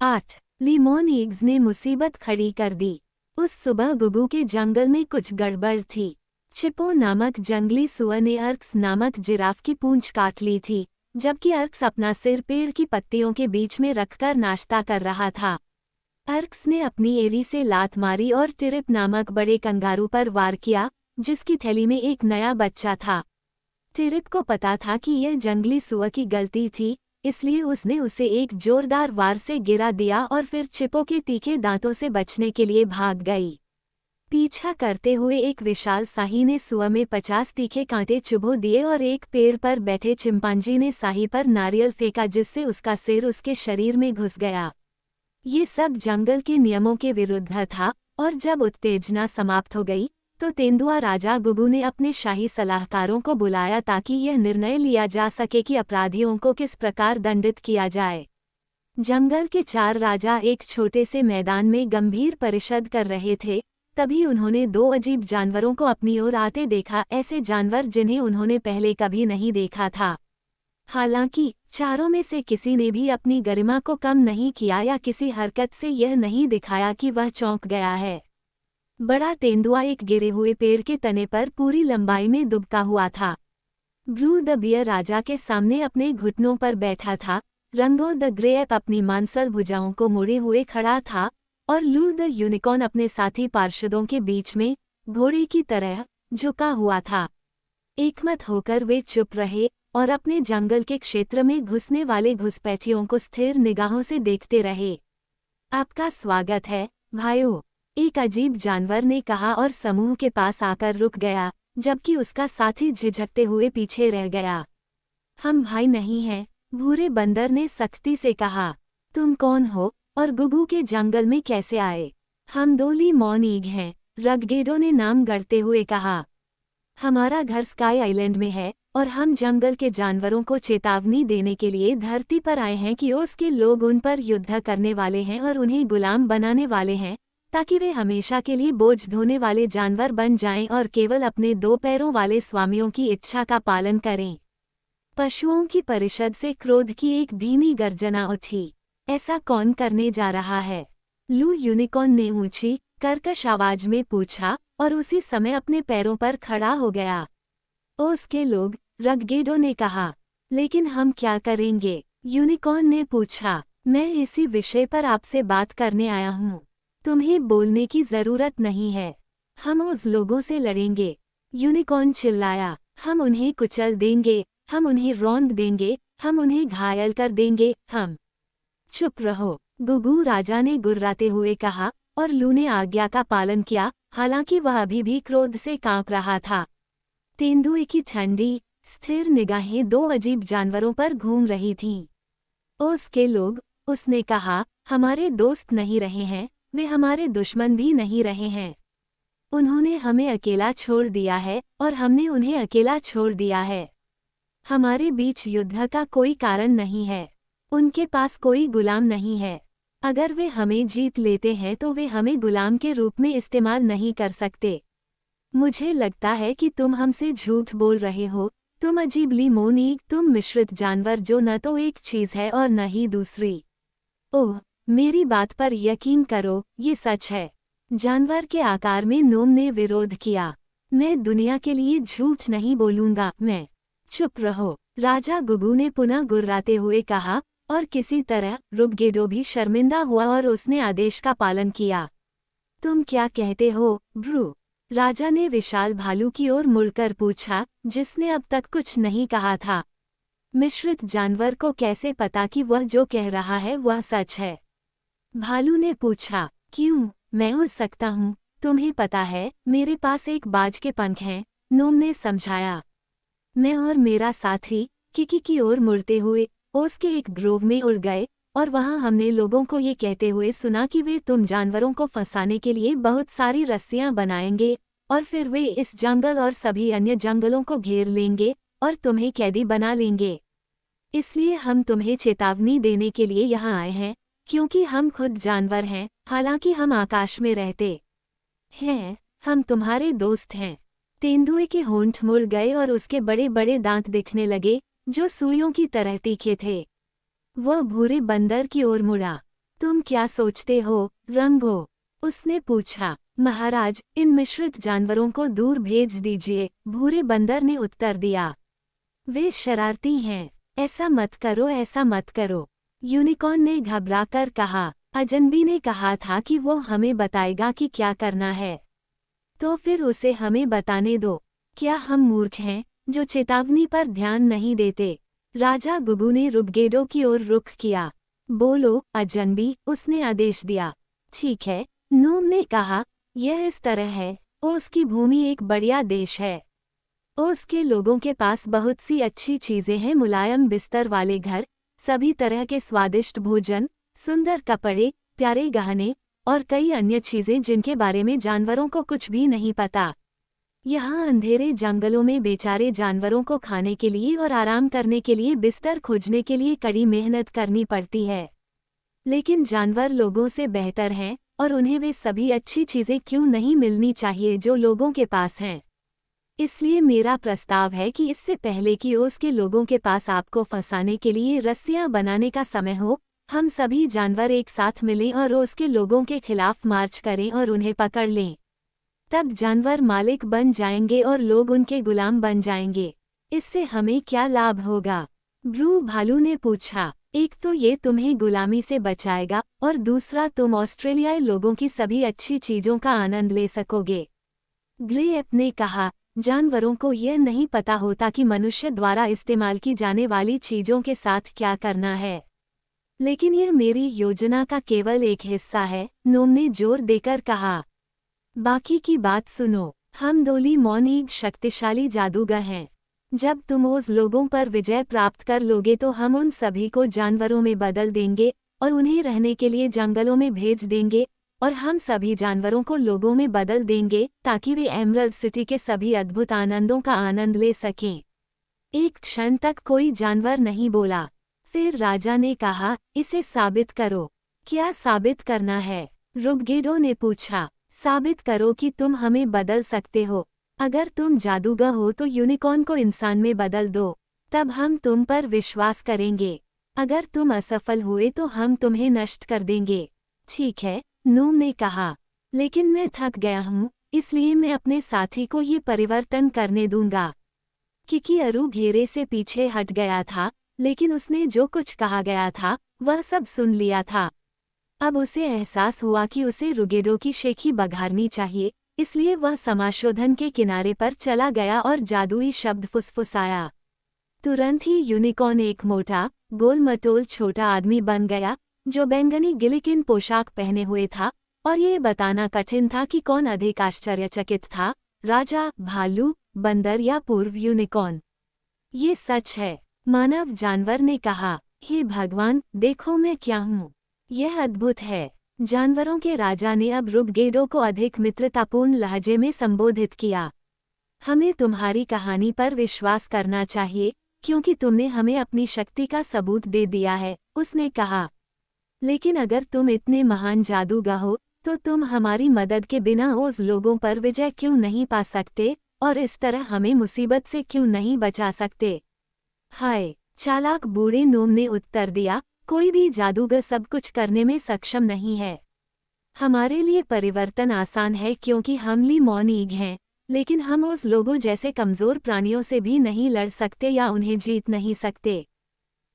8 लिमोन ईग्स ने मुसीबत खड़ी कर दी। उस सुबह गुगू के जंगल में कुछ गड़बड़ थी। चिपो नामक जंगली सुअर ने अर्क्स नामक जिराफ की पूंछ काट ली थी, जबकि अर्क्स अपना सिर पेड़ की पत्तियों के बीच में रखकर नाश्ता कर रहा था। अर्क्स ने अपनी एड़ी से लात मारी और टिरिप नामक बड़े कंगारू पर वार किया, जिसकी थैली में एक नया बच्चा था। टिरिप को पता था कि यह जंगली सुअर की गलती थी, इसलिए उसने उसे एक जोरदार वार से गिरा दिया और फिर चिपो के तीखे दांतों से बचने के लिए भाग गई। पीछा करते हुए एक विशाल शाही ने सुअर में 50 तीखे कांटे चुभो दिए और एक पेड़ पर बैठे चिंपांजी ने शाही पर नारियल फेंका, जिससे उसका सिर उसके शरीर में घुस गया। ये सब जंगल के नियमों के विरुद्ध था, और जब उत्तेजना समाप्त हो गई तो तेंदुआ राजा गुगू ने अपने शाही सलाहकारों को बुलाया ताकि यह निर्णय लिया जा सके कि अपराधियों को किस प्रकार दंडित किया जाए। जंगल के 4 राजा एक छोटे से मैदान में गंभीर परिषद कर रहे थे। तभी उन्होंने 2 अजीब जानवरों को अपनी ओर आते देखा, ऐसे जानवर जिन्हें उन्होंने पहले कभी नहीं देखा था। हालांकि चारों में से किसी ने भी अपनी गरिमा को कम नहीं किया या किसी हरकत से यह नहीं दिखाया कि वह चौंक गया है। बड़ा तेंदुआ एक गिरे हुए पेड़ के तने पर पूरी लंबाई में दुबका हुआ था। ब्रू द बियर राजा के सामने अपने घुटनों पर बैठा था। रंगो द ग्रेप अपनी मांसल भुजाओं को मोड़े हुए खड़ा था, और लू द यूनिकॉर्न अपने साथी पार्षदों के बीच में घोड़े की तरह झुका हुआ था। एकमत होकर वे चुप रहे और अपने जंगल के क्षेत्र में घुसने वाले घुसपैठियों को स्थिर निगाहों से देखते रहे। आपका स्वागत है भाइयों, एक अजीब जानवर ने कहा और समूह के पास आकर रुक गया, जबकि उसका साथी झिझकते हुए पीछे रह गया। हम भाई नहीं हैं, भूरे बंदर ने सख्ती से कहा। तुम कौन हो और गुगू के जंगल में कैसे आए? हम 2 लिमोन ईग हैं, रगगेडो ने नाम गढ़ते हुए कहा। हमारा घर स्काई आइलैंड में है और हम जंगल के जानवरों को चेतावनी देने के लिए धरती पर आए हैं कि उसके लोग उन पर युद्ध करने वाले हैं और उन्हें गुलाम बनाने वाले हैं, ताकि वे हमेशा के लिए बोझ ढोने वाले जानवर बन जाएं और केवल अपने 2 पैरों वाले स्वामियों की इच्छा का पालन करें। पशुओं की परिषद से क्रोध की एक धीमी गर्जना उठी। ऐसा कौन करने जा रहा है? लू यूनिकॉर्न ने ऊंची कर्कश आवाज में पूछा और उसी समय अपने पैरों पर खड़ा हो गया। उसके लोग, रगगेडो ने कहा। लेकिन हम क्या करेंगे? यूनिकॉर्न ने पूछा। मैं इसी विषय पर आपसे बात करने आया हूँ। तुम्हें बोलने की जरूरत नहीं है। हम उस लोगों से लड़ेंगे। यूनिकॉर्न चिल्लाया। हम उन्हें कुचल देंगे, हम उन्हें रौंद देंगे, हम उन्हें घायल कर देंगे। हम। चुप रहो, गुगू राजा ने गुर्राते हुए कहा, और लू ने आज्ञा का पालन किया, हालांकि वह अभी भी क्रोध से कांप रहा था। तेंदुए की ठंडी, स्थिर निगाहें 2 अजीब जानवरों पर घूम रही थीं। उसके लोग, उसने कहा, हमारे दोस्त नहीं रहे हैं, वे हमारे दुश्मन भी नहीं रहे हैं। उन्होंने हमें अकेला छोड़ दिया है और हमने उन्हें अकेला छोड़ दिया है। हमारे बीच युद्ध का कोई कारण नहीं है। उनके पास कोई गुलाम नहीं है। अगर वे हमें जीत लेते हैं तो वे हमें गुलाम के रूप में इस्तेमाल नहीं कर सकते। मुझे लगता है कि तुम हमसे झूठ बोल रहे हो, तुम अजीब लिमोन ईग, तुम मिश्रित जानवर जो न तो एक चीज है और न ही दूसरी। ओह, मेरी बात पर यकीन करो, ये सच है। जानवर के आकार में नोम ने विरोध किया। मैं दुनिया के लिए झूठ नहीं बोलूंगा। मैं। चुप रहो, राजा गुगू ने पुनः गुर्राते हुए कहा, और किसी तरह रगगेडो भी शर्मिंदा हुआ और उसने आदेश का पालन किया। तुम क्या कहते हो, ब्रू? राजा ने विशाल भालू की ओर मुड़कर पूछा, जिसने अब तक कुछ नहीं कहा था। मिश्रित जानवर को कैसे पता कि वह जो कह रहा है वह सच है? भालू ने पूछा। क्यों, मैं उड़ सकता हूँ, तुम्हें पता है, मेरे पास एक बाज के पंख हैं, नोम ने समझाया। मैं और मेरा साथी किकी की ओर मुड़ते हुए उसके एक ग्रोव में उड़ गए, और वहां हमने लोगों को ये कहते हुए सुना कि वे तुम जानवरों को फंसाने के लिए बहुत सारी रस्सियां बनाएंगे, और फिर वे इस जंगल और सभी अन्य जंगलों को घेर लेंगे और तुम्हें कैदी बना लेंगे। इसलिए हम तुम्हें चेतावनी देने के लिए यहाँ आए हैं, क्योंकि हम खुद जानवर हैं, हालांकि हम आकाश में रहते हैं। हम तुम्हारे दोस्त हैं। तेंदुए के होंठ मुड़ गए और उसके बड़े बड़े दांत दिखने लगे, जो सुइयों की तरह तीखे थे। वह भूरे बंदर की ओर मुड़ा। तुम क्या सोचते हो, रंगो? उसने पूछा। महाराज, इन मिश्रित जानवरों को दूर भेज दीजिए, भूरे बंदर ने उत्तर दिया। वे शरारती हैं। ऐसा मत करो, ऐसा मत करो, यूनिकॉर्न ने घबराकर कहा। अजनबी ने कहा था कि वो हमें बताएगा कि क्या करना है। तो फिर उसे हमें बताने दो। क्या हम मूर्ख हैं, जो चेतावनी पर ध्यान नहीं देते? राजा गुगू ने रुगगेडो की ओर रुख किया। बोलो, अजनबी, उसने आदेश दिया। ठीक है, नूम ने कहा, यह इस तरह है। ओस की भूमि एक बढ़िया देश है। ओस के लोगों के पास बहुत सी अच्छी चीजें हैं, मुलायम बिस्तर वाले घर, सभी तरह के स्वादिष्ट भोजन, सुंदर कपड़े, प्यारे गहने और कई अन्य चीजें जिनके बारे में जानवरों को कुछ भी नहीं पता। यहाँ अंधेरे जंगलों में बेचारे जानवरों को खाने के लिए और आराम करने के लिए बिस्तर खोजने के लिए कड़ी मेहनत करनी पड़ती है। लेकिन जानवर लोगों से बेहतर हैं और उन्हें वे सभी अच्छी चीजें क्यों नहीं मिलनी चाहिए जो लोगों के पास हैं। इसलिए मेरा प्रस्ताव है कि इससे पहले कि ओस के लोगों के पास आपको फंसाने के लिए रस्सियां बनाने का समय हो, हम सभी जानवर एक साथ मिलें और ओस के लोगों के खिलाफ मार्च करें और उन्हें पकड़ लें। तब जानवर मालिक बन जाएंगे और लोग उनके गुलाम बन जाएंगे। इससे हमें क्या लाभ होगा? ब्रू भालू ने पूछा। एक तो ये तुम्हें गुलामी से बचाएगा और दूसरा तुम ऑस्ट्रेलियाई लोगों की सभी अच्छी चीजों का आनंद ले सकोगे। ग्रेप ने कहा, जानवरों को यह नहीं पता होता कि मनुष्य द्वारा इस्तेमाल की जाने वाली चीजों के साथ क्या करना है। लेकिन यह मेरी योजना का केवल एक हिस्सा है, नोम ने जोर देकर कहा। बाकी की बात सुनो। हम डोली मॉनीग शक्तिशाली जादूगर हैं। जब तुम उस लोगों पर विजय प्राप्त कर लोगे तो हम उन सभी को जानवरों में बदल देंगे और उन्हें रहने के लिए जंगलों में भेज देंगे और हम सभी जानवरों को लोगों में बदल देंगे ताकि वे एमरल्ड सिटी के सभी अद्भुत आनंदों का आनंद ले सकें। एक क्षण तक कोई जानवर नहीं बोला। फिर राजा ने कहा, इसे साबित करो। क्या साबित करना है? रुगगेडो ने पूछा। साबित करो कि तुम हमें बदल सकते हो। अगर तुम जादूगर हो तो यूनिकॉर्न को इंसान में बदल दो, तब हम तुम पर विश्वास करेंगे। अगर तुम असफल हुए तो हम तुम्हें नष्ट कर देंगे। ठीक है, नूम ने कहा, लेकिन मैं थक गया हूँ, इसलिए मैं अपने साथी को ये परिवर्तन करने दूंगा। किकीअरू घेरे से पीछे हट गया था, लेकिन उसने जो कुछ कहा गया था वह सब सुन लिया था। अब उसे एहसास हुआ कि उसे रुगगेडो की शेखी बघारनी चाहिए, इसलिए वह समाशोधन के किनारे पर चला गया और जादुई शब्द फुसफुसाया। तुरंत ही यूनिकॉर्न एक मोटा, गोल-मटोल छोटा आदमी बन गया, जो बैंगनी गिलिकिन पोशाक पहने हुए था, और ये बताना कठिन था कि कौन अधिक आश्चर्यचकित था, राजा, भालू, बंदर या पूर्व यूनिकॉर्न। ये सच है, मानव जानवर ने कहा। हे भगवान, देखो मैं क्या हूँ। यह अद्भुत है। जानवरों के राजा ने अब रुगगेडो को अधिक मित्रतापूर्ण लहजे में संबोधित किया। हमें तुम्हारी कहानी पर विश्वास करना चाहिए, क्योंकि तुमने हमें अपनी शक्ति का सबूत दे दिया है, उसने कहा। लेकिन अगर तुम इतने महान जादूगर हो, तो तुम हमारी मदद के बिना उस लोगों पर विजय क्यों नहीं पा सकते और इस तरह हमें मुसीबत से क्यों नहीं बचा सकते? हाय, चालाक बूढ़े नोम ने उत्तर दिया, कोई भी जादूगर सब कुछ करने में सक्षम नहीं है। हमारे लिए परिवर्तन आसान है क्योंकि हम ली मॉनीग हैं, लेकिन हम उस लोगों जैसे कमजोर प्राणियों से भी नहीं लड़ सकते या उन्हें जीत नहीं सकते।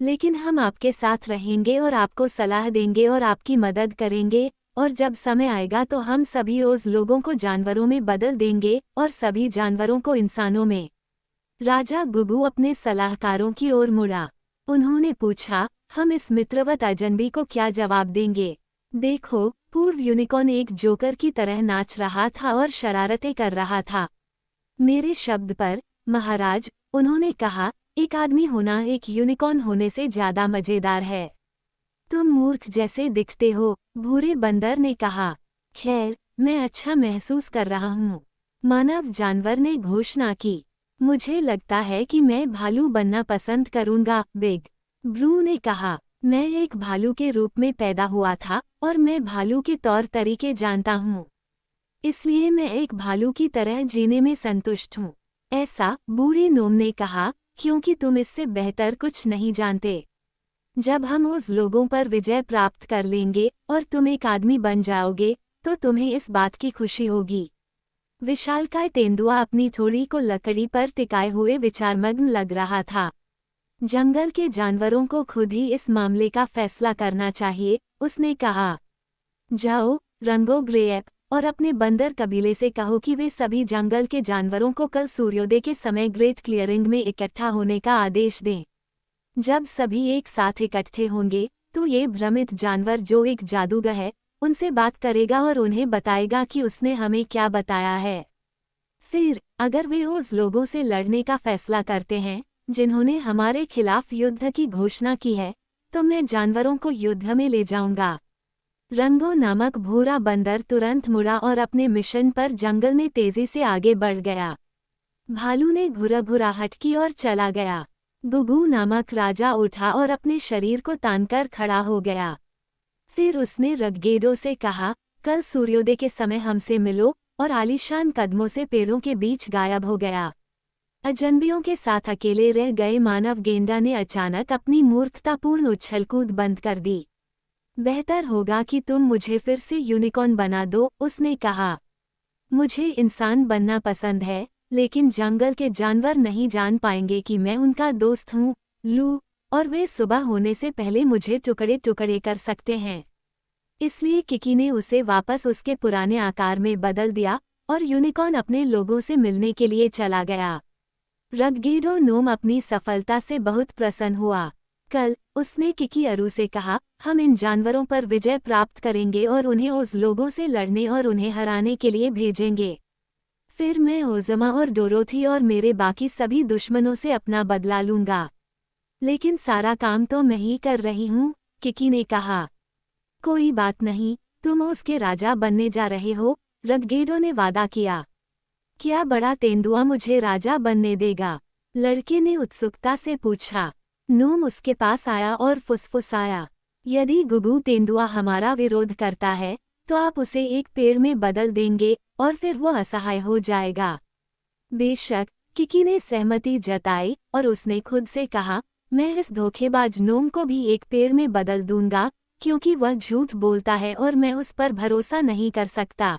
लेकिन हम आपके साथ रहेंगे और आपको सलाह देंगे और आपकी मदद करेंगे, और जब समय आएगा तो हम सभी उस लोगों को जानवरों में बदल देंगे और सभी जानवरों को इंसानों में। राजा गुगू अपने सलाहकारों की ओर मुड़ा। उन्होंने पूछा, हम इस मित्रवत अजनबी को क्या जवाब देंगे? देखो, पूर्व यूनिकॉर्न एक जोकर की तरह नाच रहा था और शरारतें कर रहा था। मेरे शब्द पर, महाराज, उन्होंने कहा, एक आदमी होना एक यूनिकॉर्न होने से ज्यादा मजेदार है। तुम मूर्ख जैसे दिखते हो, भूरे बंदर ने कहा। खैर, मैं अच्छा महसूस कर रहा हूँ, मानव जानवर ने घोषणा की। मुझे लगता है कि मैं भालू बनना पसंद करूंगा, बिग ब्रू ने कहा। मैं एक भालू के रूप में पैदा हुआ था और मैं भालू के तौर तरीके जानता हूँ, इसलिए मैं एक भालू की तरह जीने में संतुष्ट हूँ। ऐसा बूढ़े नोम ने कहा, क्योंकि तुम इससे बेहतर कुछ नहीं जानते। जब हम उस लोगों पर विजय प्राप्त कर लेंगे और तुम एक आदमी बन जाओगे, तो तुम्हें इस बात की खुशी होगी। विशालकाय तेंदुआ अपनी थोड़ी को लकड़ी पर टिकाए हुए विचारमग्न लग रहा था। जंगल के जानवरों को खुद ही इस मामले का फैसला करना चाहिए, उसने कहा। जाओ, रंगो ग्रेएप, और अपने बंदर कबीले से कहो कि वे सभी जंगल के जानवरों को कल सूर्योदय के समय ग्रेट क्लियरिंग में इकट्ठा होने का आदेश दें। जब सभी एक साथ इकट्ठे होंगे, तो ये भ्रमित जानवर जो एक जादूगर है, उनसे बात करेगा और उन्हें बताएगा कि उसने हमें क्या बताया है। फिर, अगर वे उस लोगों से लड़ने का फैसला करते हैं, जिन्होंने हमारे खिलाफ युद्ध की घोषणा की है, तो मैं जानवरों को युद्ध में ले जाऊंगा। रंगो नामक भूरा बंदर तुरंत मुड़ा और अपने मिशन पर जंगल में तेजी से आगे बढ़ गया। भालू ने घुरघुराहट की और चला गया। गुगू नामक राजा उठा और अपने शरीर को तानकर खड़ा हो गया। फिर उसने रगगेदो से कहा, कल सूर्योदय के समय हमसे मिलो, और आलीशान कदमों से पेड़ों के बीच गायब हो गया। अजनबियों के साथ अकेले रह गए मानव गेंडा ने अचानक अपनी मूर्खतापूर्ण उछलकूद बंद कर दी। बेहतर होगा कि तुम मुझे फिर से यूनिकॉर्न बना दो, उसने कहा। मुझे इंसान बनना पसंद है, लेकिन जंगल के जानवर नहीं जान पाएंगे कि मैं उनका दोस्त हूँ, लू, और वे सुबह होने से पहले मुझे टुकड़े टुकड़े कर सकते हैं। इसलिए किकी ने उसे वापस उसके पुराने आकार में बदल दिया, और यूनिकॉर्न अपने लोगों से मिलने के लिए चला गया। रगगेदो नोम अपनी सफलता से बहुत प्रसन्न हुआ। कल, उसने किकी अरू से कहा, हम इन जानवरों पर विजय प्राप्त करेंगे और उन्हें उस लोगों से लड़ने और उन्हें हराने के लिए भेजेंगे। फिर मैं ओज़मा और डोरोथी और मेरे बाकी सभी दुश्मनों से अपना बदला लूंगा। लेकिन सारा काम तो मैं ही कर रही हूँ, किकी ने कहा। कोई बात नहीं, तुम उसके राजा बनने जा रहे हो, रगगेदो ने वादा किया। क्या बड़ा तेंदुआ मुझे राजा बनने देगा? लड़के ने उत्सुकता से पूछा। नोम उसके पास आया और फुसफुसाया, यदि गुगू तेंदुआ हमारा विरोध करता है, तो आप उसे एक पेड़ में बदल देंगे, और फिर वो असहाय हो जाएगा। बेशक, किकी ने सहमति जताई, और उसने खुद से कहा, मैं इस धोखेबाज नोम को भी एक पेड़ में बदल दूंगा, क्योंकि वह झूठ बोलता है और मैं उस पर भरोसा नहीं कर सकता।